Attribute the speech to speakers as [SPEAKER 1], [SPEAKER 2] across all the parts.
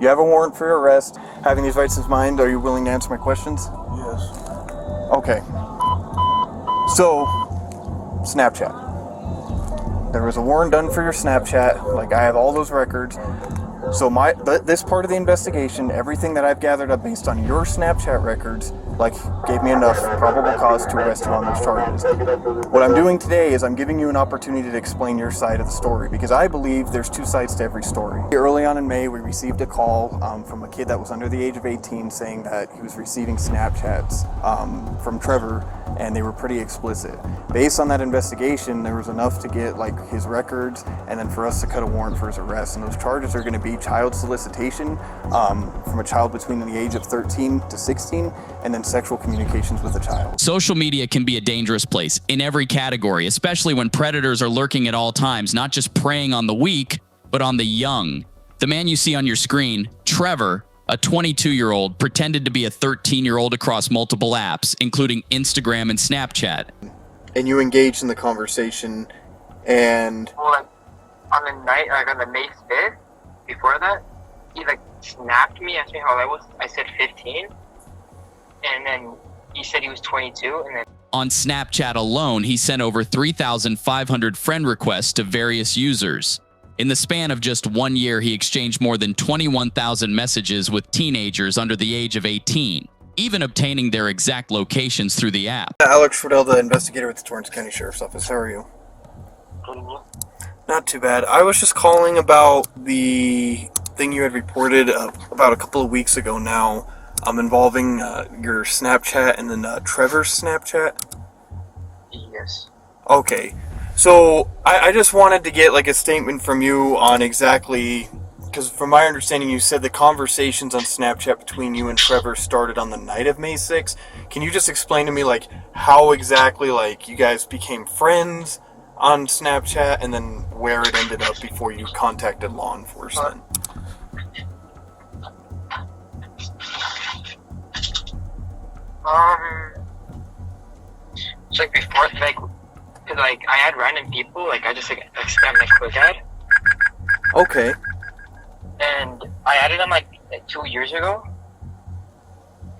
[SPEAKER 1] You have a warrant for your arrest. Having these rights in mind, are you willing to answer my questions?
[SPEAKER 2] Yes.
[SPEAKER 1] Okay. So, Snapchat. There was a warrant done for your Snapchat. Like, I have all those records. So this part of the investigation, everything that I've gathered up based on your Snapchat records, like, gave me enough probable cause to arrest you on those charges. What I'm doing today is I'm giving you an opportunity to explain your side of the story, because I believe there's two sides to every story. Early on in May, we received a call from a kid that was under the age of 18 saying that he was receiving Snapchats from Trevor, and they were pretty explicit. Based on that investigation, there was enough to get like his records, and then for us to cut a warrant for his arrest. And those charges are going to be child solicitation from a child between the age of 13 to 16, and then sexual communications with a child.
[SPEAKER 3] Social media can be a dangerous place in every category, especially when predators are lurking at all times, not just preying on the weak, but on the young. The man you see on your screen, Trevor, a 22-year-old, pretended to be a 13-year-old across multiple apps, including Instagram and Snapchat.
[SPEAKER 1] And you engaged in the conversation, and...
[SPEAKER 4] Well, on the night, like on the May 5th, before that, he like snapped me, asked me how old I was. I said 15, and then he said he was 22, and then...
[SPEAKER 3] On Snapchat alone, he sent over 3,500 friend requests to various users. In the span of just 1 year, he exchanged more than 21,000 messages with teenagers under the age of 18, even obtaining their exact locations through the app.
[SPEAKER 1] Alex Friedel, the investigator with the Torrance County Sheriff's Office. How are you? Not too bad. I was just calling about the thing you had reported about a couple of weeks ago now, involving your Snapchat and then Trevor's Snapchat.
[SPEAKER 4] Yes.
[SPEAKER 1] Okay. So, I just wanted to get like a statement from you on exactly, because from my understanding you said the conversations on Snapchat between you and Trevor started on the night of May 6th. Can you just explain to me like how exactly like you guys became friends on Snapchat, and then where it ended up before you contacted law enforcement?
[SPEAKER 4] It's like before, like I had random people, like I just like spammed my quick ad.
[SPEAKER 1] Okay.
[SPEAKER 4] And I added him like 2 years ago.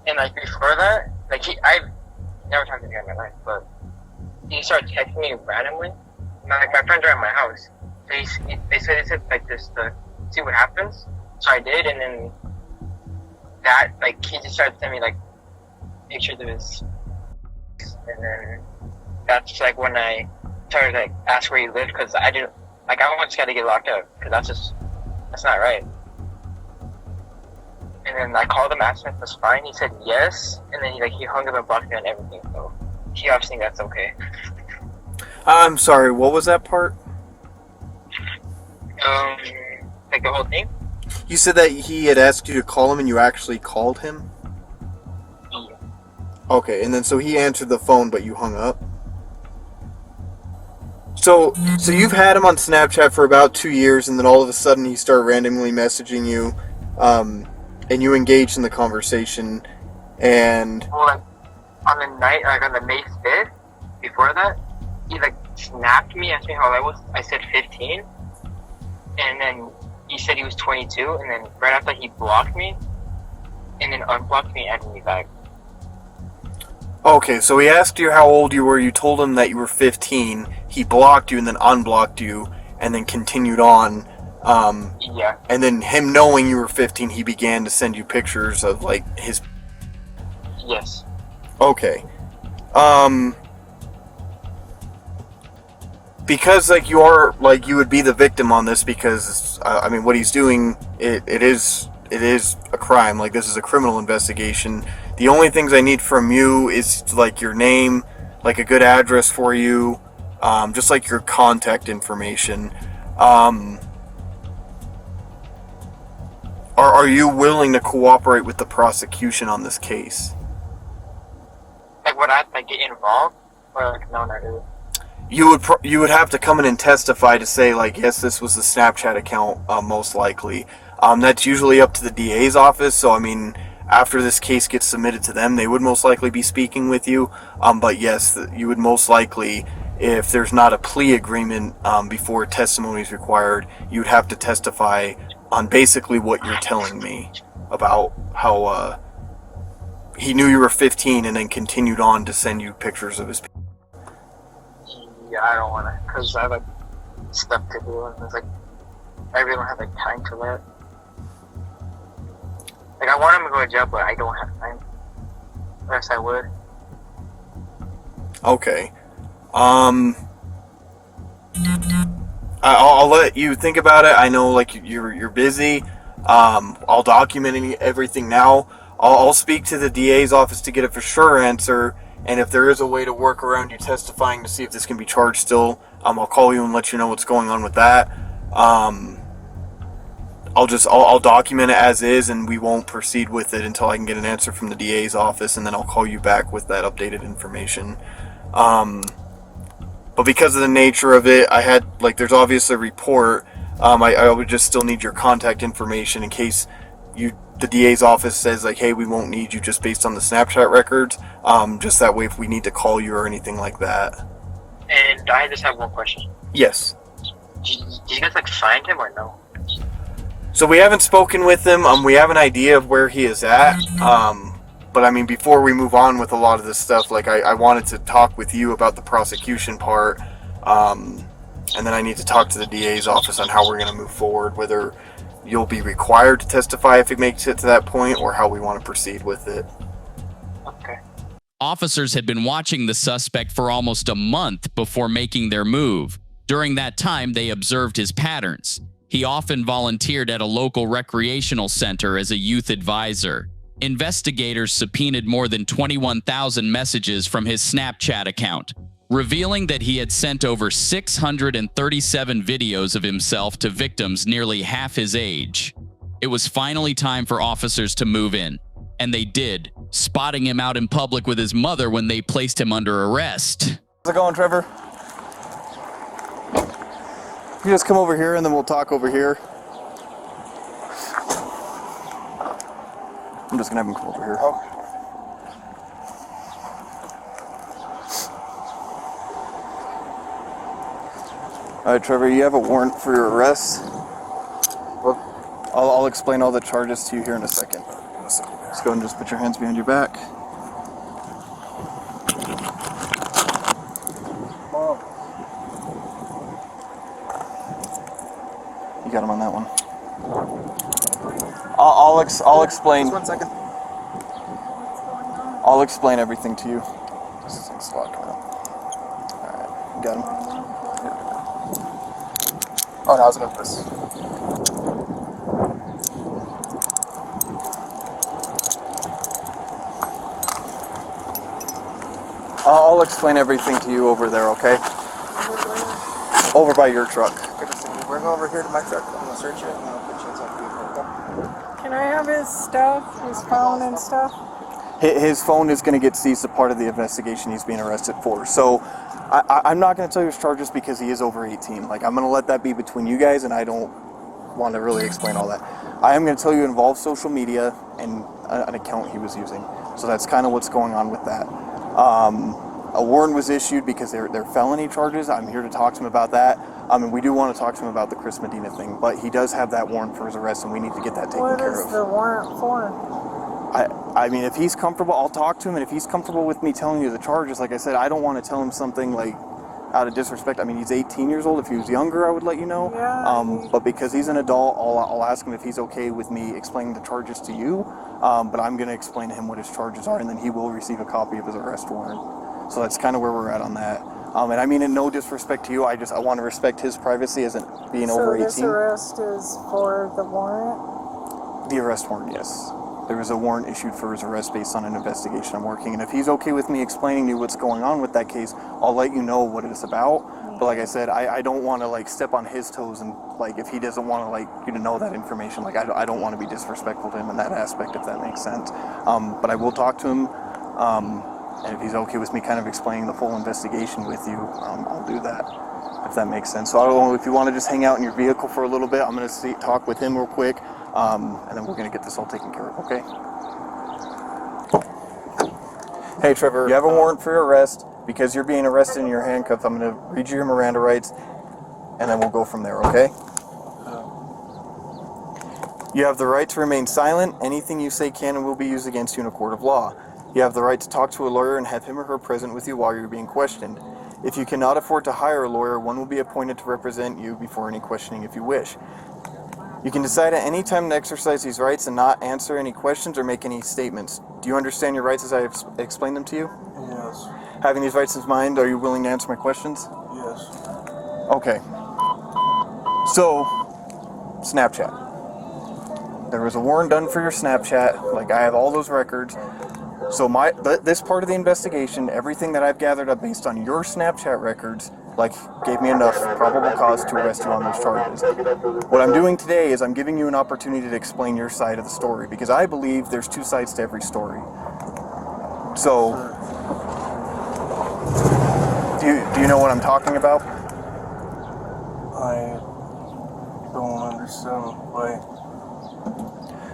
[SPEAKER 4] And like before that, like I've never talked to him in my life, but he started texting me randomly. Like my friends are at my house, so they said like this to see what happens. So I did, and then that like he just started sending me like pictures of his, and then that's like when I started to like ask where he lived, because I didn't like I almost got to get locked up because that's not right. And then I called him, asked him if it was fine. He said yes, and then he hung up and blocked me on everything. So he obviously thinks that's okay.
[SPEAKER 1] I'm sorry, what was that part?
[SPEAKER 4] Like the whole thing?
[SPEAKER 1] You said that he had asked you to call him and you actually called him?
[SPEAKER 4] Yeah.
[SPEAKER 1] Okay, and then so he answered the phone but you hung up? So you've had him on Snapchat for about 2 years, and then all of a sudden he started randomly messaging you, and you engaged in the conversation, and...
[SPEAKER 4] Well, like, on the night, like on the May 5th, before that, he like snapped me, asked me how old I was. I said 15, and then he said he was 22, and then right after he blocked me, and then unblocked me and added me back.
[SPEAKER 1] Okay, so he asked you how old you were, you told him that you were 15, he blocked you and then unblocked you, and then continued on.
[SPEAKER 4] Yeah.
[SPEAKER 1] And then him knowing you were 15, he began to send you pictures of, like, his...
[SPEAKER 4] Yes.
[SPEAKER 1] Okay. Because, like, you are, like, you would be the victim on this because, I mean, what he's doing, it is a crime. Like, this is a criminal investigation. The only things I need from you is, like, your name, like, a good address for you, just, like, your contact information. Are you willing to cooperate with the prosecution on this case?
[SPEAKER 4] Like, would I like get involved, or like no, not really?
[SPEAKER 1] You would have to come in and testify to say, like, yes, this was the Snapchat account, most likely. That's usually up to the DA's office, so, I mean, after this case gets submitted to them, they would most likely be speaking with you. But yes, you would most likely, if there's not a plea agreement before testimony is required, you'd have to testify on basically what you're telling me about how he knew you were 15 and then continued on to send you pictures of his.
[SPEAKER 4] Yeah, I don't want to, because I have like stuff to do, and it's like I really don't have like time for that. Like, I want him to go to jail, but I don't have time. Or else I would.
[SPEAKER 1] Okay. I'll let you think about it. I know, like, you're busy. I'll document everything now. I'll speak to the DA's office to get a for sure answer, and if there is a way to work around you testifying to see if this can be charged still, I'll call you and let you know what's going on with that. I'll document it as is, and we won't proceed with it until I can get an answer from the DA's office, and then I'll call you back with that updated information. But because of the nature of it, I had, like, there's obviously a report. I would just still need your contact information in case the DA's office says, like, hey, we won't need you just based on the Snapchat records. Just that way if we need to call you or anything like that.
[SPEAKER 4] And I just have one question.
[SPEAKER 1] Yes.
[SPEAKER 4] Did you guys, like, find him or no?
[SPEAKER 1] So we haven't spoken with him. We have an idea of where he is at. But I mean, before we move on with a lot of this stuff, like, I wanted to talk with you about the prosecution part. And then I need to talk to the DA's office on how we're going to move forward, whether you'll be required to testify if it makes it to that point, or how we want to proceed with it.
[SPEAKER 4] Okay.
[SPEAKER 3] Officers had been watching the suspect for almost a month before making their move. During that time, they observed his patterns. He often volunteered at a local recreational center as a youth advisor. Investigators subpoenaed more than 21,000 messages from his Snapchat account, revealing that he had sent over 637 videos of himself to victims nearly half his age. It was finally time for officers to move in, and they did, spotting him out in public with his mother when they placed him under arrest.
[SPEAKER 1] How's it going, Trevor? You just come over here and then we'll talk over here. I'm just gonna have him come over here.
[SPEAKER 2] Okay.
[SPEAKER 1] Alright, Trevor, you have a warrant for your arrest.
[SPEAKER 2] Well,
[SPEAKER 1] I'll explain all the charges to you here in a second. Just go ahead and just put your hands behind your back.
[SPEAKER 2] Mom.
[SPEAKER 1] You got him on that one. I'll explain.
[SPEAKER 2] Just 1 second.
[SPEAKER 1] I'll explain everything to you. This thing's locked up. Alright, you got him.
[SPEAKER 2] Oh, no, I was gonna put this.
[SPEAKER 1] I'll explain everything to you over there, okay? Over by your truck.
[SPEAKER 2] We're going over here to my truck. I'm gonna search it and I'll put you inside the vehicle.
[SPEAKER 5] Can I have his stuff, his phone and stuff?
[SPEAKER 1] His phone is going to get seized as part of the investigation he's being arrested for. So I'm not going to tell you his charges because he is over 18. Like, I'm going to let that be between you guys, and I don't want to really explain all that. I am going to tell you it involves social media and an account he was using. So that's kind of what's going on with that. A warrant was issued because they're felony charges. I'm here to talk to him about that. And we do want to talk to him about the Chris Medina thing, but he does have that warrant for his arrest, and we need to get that taken care of.
[SPEAKER 5] What is the warrant for?
[SPEAKER 1] I mean, if he's comfortable, I'll talk to him, and if he's comfortable with me telling you the charges, like I said, I don't want to tell him something, like, out of disrespect. I mean, he's 18 years old. If he was younger, I would let you know.
[SPEAKER 5] Yeah.
[SPEAKER 1] But because he's an adult, I'll ask him if he's okay with me explaining the charges to you. But I'm going to explain to him what his charges are, and then he will receive a copy of his arrest warrant. So that's kind of where we're at on that. And I mean, in no disrespect to you, I want to respect his privacy as being over 18.
[SPEAKER 5] So this arrest is for the warrant?
[SPEAKER 1] The arrest warrant, yes. There was a warrant issued for his arrest based on an investigation I'm working. And if he's okay with me explaining to you what's going on with that case, I'll let you know what it's about. But like I said, I don't want to, like, step on his toes, and, like, if he doesn't want to, like, you to know that information, like, I don't want to be disrespectful to him in that aspect, if that makes sense. But I will talk to him. And if he's okay with me kind of explaining the full investigation with you, I'll do that, if that makes sense. So I don't know if you want to just hang out in your vehicle for a little bit. I'm going to talk with him real quick, and then we're going to get this all taken care of, okay? Hey, Trevor, you have a warrant for your arrest. Because you're being arrested and you're handcuffed, I'm going to read you your Miranda rights, and then we'll go from there, okay? You have the right to remain silent. Anything you say can and will be used against you in a court of law. You have the right to talk to a lawyer and have him or her present with you while you're being questioned. If you cannot afford to hire a lawyer, one will be appointed to represent you before any questioning if you wish. You can decide at any time to exercise these rights and not answer any questions or make any statements. Do you understand your rights as I have explained them to you?
[SPEAKER 2] Yes.
[SPEAKER 1] Having these rights in mind, are you willing to answer my questions?
[SPEAKER 2] Yes.
[SPEAKER 1] Okay. So, Snapchat. There was a warrant done for your Snapchat. Like, I have all those records. So this part of the investigation, everything that I've gathered up based on your Snapchat records, like, gave me enough probable cause to arrest you on those charges. What I'm doing today is I'm giving you an opportunity to explain your side of the story, because I believe there's two sides to every story. So, do you know what I'm talking about?
[SPEAKER 2] I don't understand why.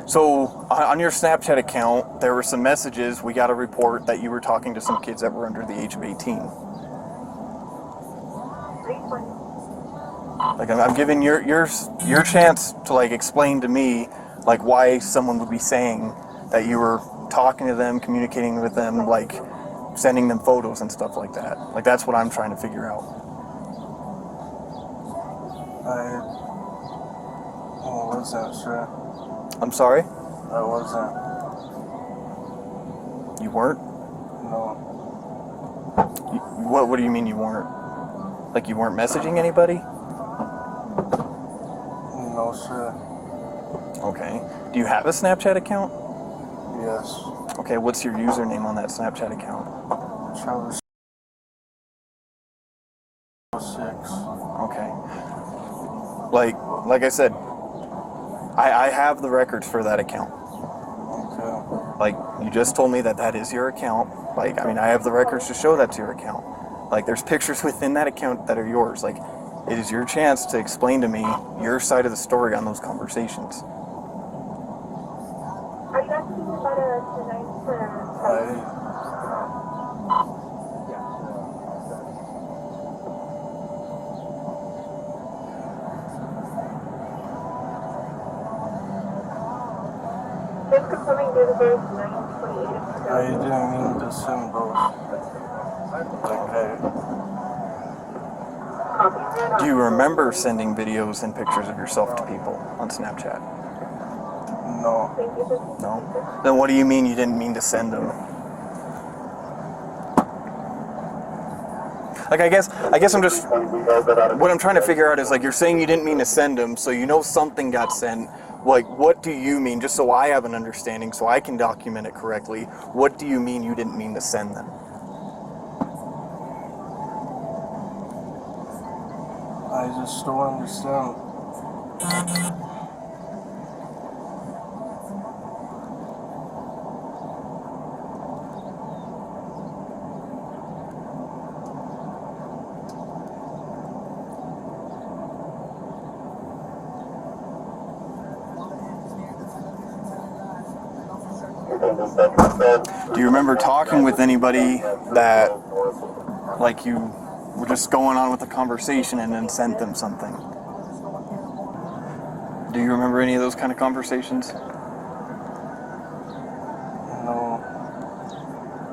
[SPEAKER 1] So, on your Snapchat account, there were some messages. We got a report that you were talking to some kids that were under the age of 18. Like, I'm giving your chance to, like, explain to me, like, why someone would be saying that you were talking to them, communicating with them, like, sending them photos and stuff like that. Like, that's what I'm trying to figure out.
[SPEAKER 2] I wasn't sure.
[SPEAKER 1] I'm sorry?
[SPEAKER 2] I wasn't.
[SPEAKER 1] You weren't?
[SPEAKER 2] No.
[SPEAKER 1] What do you mean you weren't? Like, you weren't messaging anybody?
[SPEAKER 2] No, sir.
[SPEAKER 1] Okay. Do you have a Snapchat account?
[SPEAKER 2] Yes.
[SPEAKER 1] Okay, what's your username on that Snapchat account?
[SPEAKER 2] Travis 6.
[SPEAKER 1] Okay. Like I said, I have the records for that account.
[SPEAKER 2] Okay.
[SPEAKER 1] Like, you just told me that is your account. Like, I mean, I have the records to show that's your account. Like, there's pictures within that account that are yours. Like, it is your chance to explain to me your side of the story on those conversations.
[SPEAKER 6] Are you asking about tonight for? Just confirming date of birth 9/28.
[SPEAKER 2] I didn't mean to send those.
[SPEAKER 1] Do you remember sending videos and pictures of yourself to people on Snapchat?
[SPEAKER 2] No.
[SPEAKER 1] No? Then what do you mean you didn't mean to send them? Like, I guess I'm just, what I'm trying to figure out is, like, you're saying you didn't mean to send them, so you know something got sent. Like, what do you mean, just so I have an understanding, so I can document it correctly, what do you mean you didn't mean to send them?
[SPEAKER 2] I just don't understand.
[SPEAKER 1] Do you remember talking with anybody that, like, you were just going on with a conversation and then sent them something? Do you remember any of those kind of conversations?
[SPEAKER 2] No.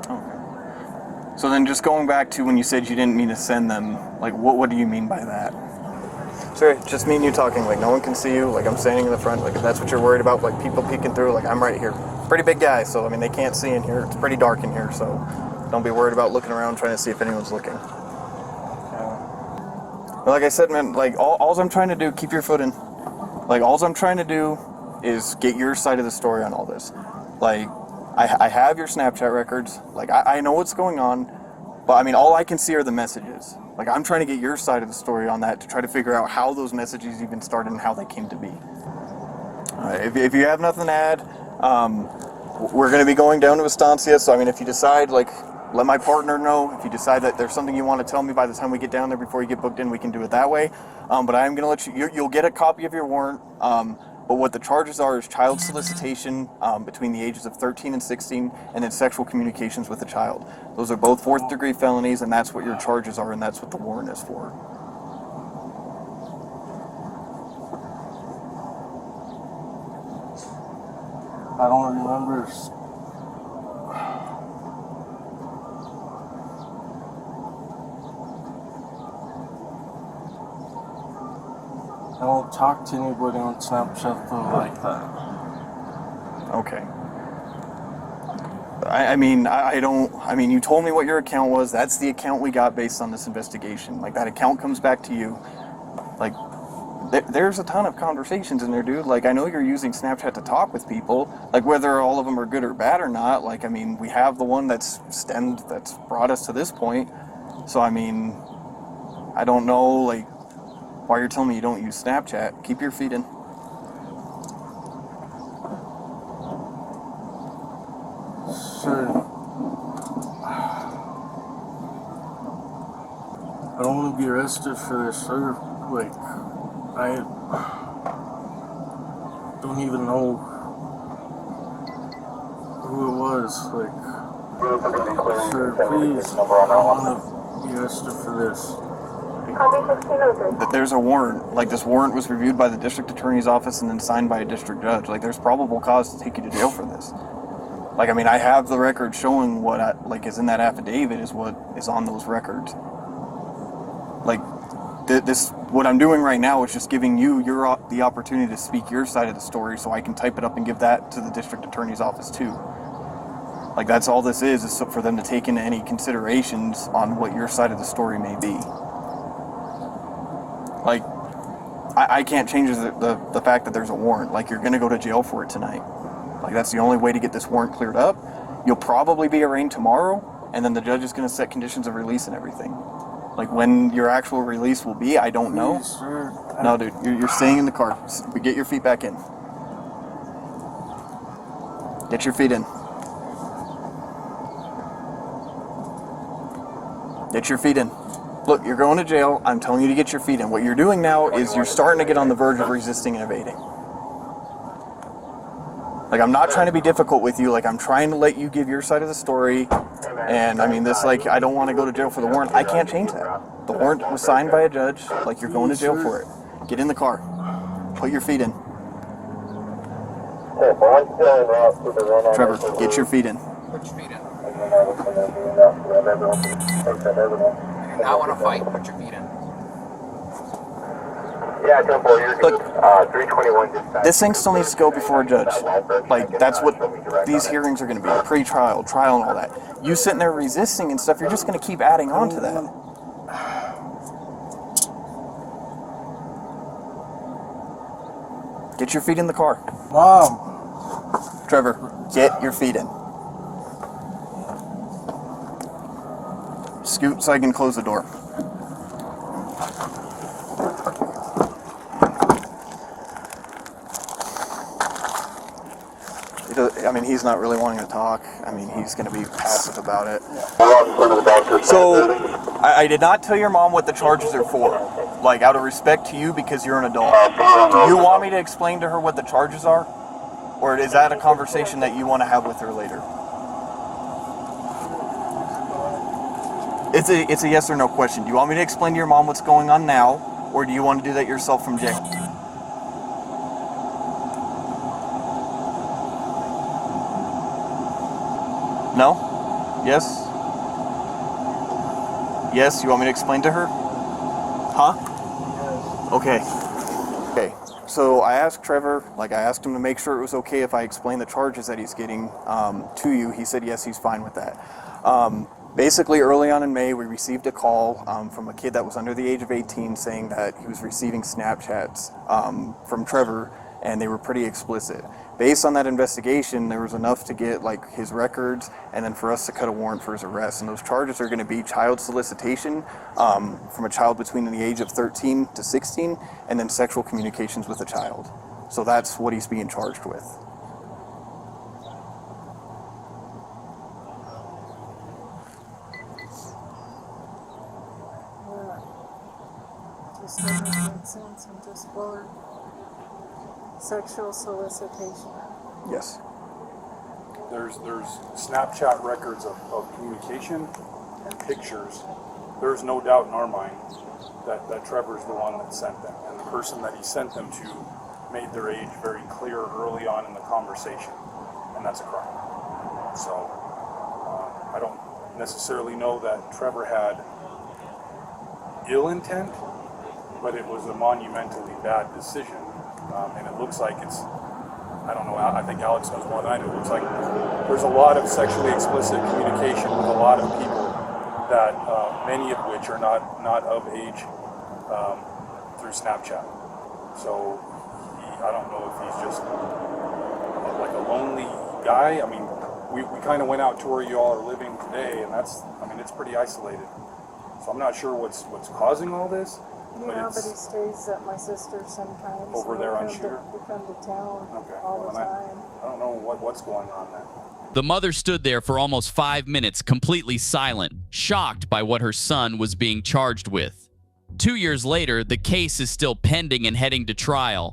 [SPEAKER 1] Okay. So then just going back to when you said you didn't mean to send them, like, what do you mean by that? Sorry, just me and you talking, like, no one can see you, like, I'm standing in the front, like, if that's what you're worried about, like, people peeking through, like, I'm right here. Pretty big guy, so, I mean, they can't see in here. It's pretty dark in here, so don't be worried about looking around trying to see if anyone's looking. But like I said, man, like, all I'm trying to do, keep your foot in. Like, all I'm trying to do is get your side of the story on all this. Like, I have your Snapchat records. Like, I know what's going on, but, I mean, all I can see are the messages. Like, I'm trying to get your side of the story on that to try to figure out how those messages even started and how they came to be. If you have nothing to add, we're going to be going down to Estancia, so, I mean, if you decide, like, let my partner know. If you decide that there's something you want to tell me by the time we get down there before you get booked in, we can do it that way. But I am going to let you'll get a copy of your warrant. But what the charges are is child solicitation between the ages of 13 and 16, and then sexual communications with a child. Those are both fourth-degree felonies, and that's what your charges are, and that's what the warrant is for.
[SPEAKER 7] I don't remember. I don't talk to anybody on Snapchat though like that.
[SPEAKER 1] Okay. I mean, I don't. I mean, you told me what your account was. That's the account we got based on this investigation. Like, that account comes back to you. Like, there's a ton of conversations in there, dude. Like, I know you're using Snapchat to talk with people. Like, whether all of them are good or bad or not. Like, I mean, we have the one that's brought us to this point. So, I mean, I don't know, like, why you're telling me you don't use Snapchat. Keep your feet in.
[SPEAKER 7] Sure. I don't want to be arrested for this, sir. Like, I don't even know who it was. Like, sir, please, I don't want to be arrested for this.
[SPEAKER 6] Copy 1603.
[SPEAKER 1] That there's a warrant. Like, this warrant was reviewed by the district attorney's office and then signed by a district judge. Like, there's probable cause to take you to jail for this. Like, I mean, I have the record showing what is in that affidavit is what is on those records. Like, what I'm doing right now is just giving you the opportunity to speak your side of the story, so I can type it up and give that to the district attorney's office too. Like, that's all this is so for them to take into any considerations on what your side of the story may be. Like, I can't change the fact that there's a warrant. Like, you're going to go to jail for it tonight. Like, that's the only way to get this warrant cleared up. You'll probably be arraigned tomorrow, and then the judge is going to set conditions of release and everything. Like, when your actual release will be, I don't know.
[SPEAKER 7] Please, sir.
[SPEAKER 1] No, dude, you're staying in the car. Get your feet back in. Get your feet in. Get your feet in. Look, you're going to jail. I'm telling you to get your feet in. What you're doing now is you're starting to get on the verge of resisting and evading. Like, I'm not trying to be difficult with you. Like, I'm trying to let you give your side of the story. And, I mean, this, like, I don't want to go to jail for the warrant. I can't change that. The warrant was signed by a judge. Like, you're going to jail for it. Get in the car. Put your feet in. Trevor, get your feet in.
[SPEAKER 2] Put your feet in.
[SPEAKER 6] I
[SPEAKER 2] Not want to fight. Put your feet in.
[SPEAKER 6] Yeah, Temple, you're
[SPEAKER 1] Look,
[SPEAKER 6] 321 dispatch.
[SPEAKER 1] this thing still needs to go before a judge. Like, that's what these hearings are going to be. Pre-trial, trial, and all that. You sitting there resisting and stuff, you're just going to keep adding on to that. Get your feet in the car.
[SPEAKER 7] Mom.
[SPEAKER 1] Trevor, get your feet in. Scoot so I can close the door. I mean, he's not really wanting to talk. I mean, he's going to be passive about it. So, I did not tell your mom what the charges are for. Like, out of respect to you because you're an adult. Do you want me to explain to her what the charges are? Or is that a conversation that you want to have with her later? It's a yes or no question. Do you want me to explain to your mom what's going on now? Or do you want to do that yourself from jail? No? Yes? Yes, you want me to explain to her? Huh? Okay. Okay. So I asked Trevor, I asked him to make sure it was okay if I explained the charges that he's getting to you. He said yes, he's fine with that. Basically, early on in May, we received a call from a kid that was under the age of 18 saying that he was receiving Snapchats from Trevor, and they were pretty explicit. Based on that investigation, there was enough to get his records and then for us to cut a warrant for his arrest. And those charges are going to be child solicitation from a child between the age of 13 to 16 and then sexual communications with a child. So that's what he's being charged with.
[SPEAKER 5] Just doesn't make sense and just for sexual solicitation.
[SPEAKER 1] Yes.
[SPEAKER 8] There's Snapchat records of communication and pictures. There's no doubt in our mind that Trevor's the one that sent them. And the person that he sent them to made their age very clear early on in the conversation. and that's a crime. So I don't necessarily know that Trevor had ill intent, but it was a monumentally bad decision, and it looks like it's, I don't know, I think Alex knows more than I do. It looks like there's a lot of sexually explicit communication with a lot of people that many of which are not of age through Snapchat. So I don't know if he's just like a lonely guy. I mean, we kind of went out to where you all are living today, and that's, I mean, it's pretty isolated. So I'm not sure what's causing all this.
[SPEAKER 5] Yeah, but he stays at my sister's sometimes.
[SPEAKER 8] Over there on Shooter?
[SPEAKER 5] We come to town
[SPEAKER 8] Okay.
[SPEAKER 5] all the
[SPEAKER 8] Well,
[SPEAKER 5] time.
[SPEAKER 8] I don't know what's going on there.
[SPEAKER 3] The mother stood there for almost 5 minutes, completely silent, shocked by what her son was being charged with. 2 years later, the case is still pending and heading to trial.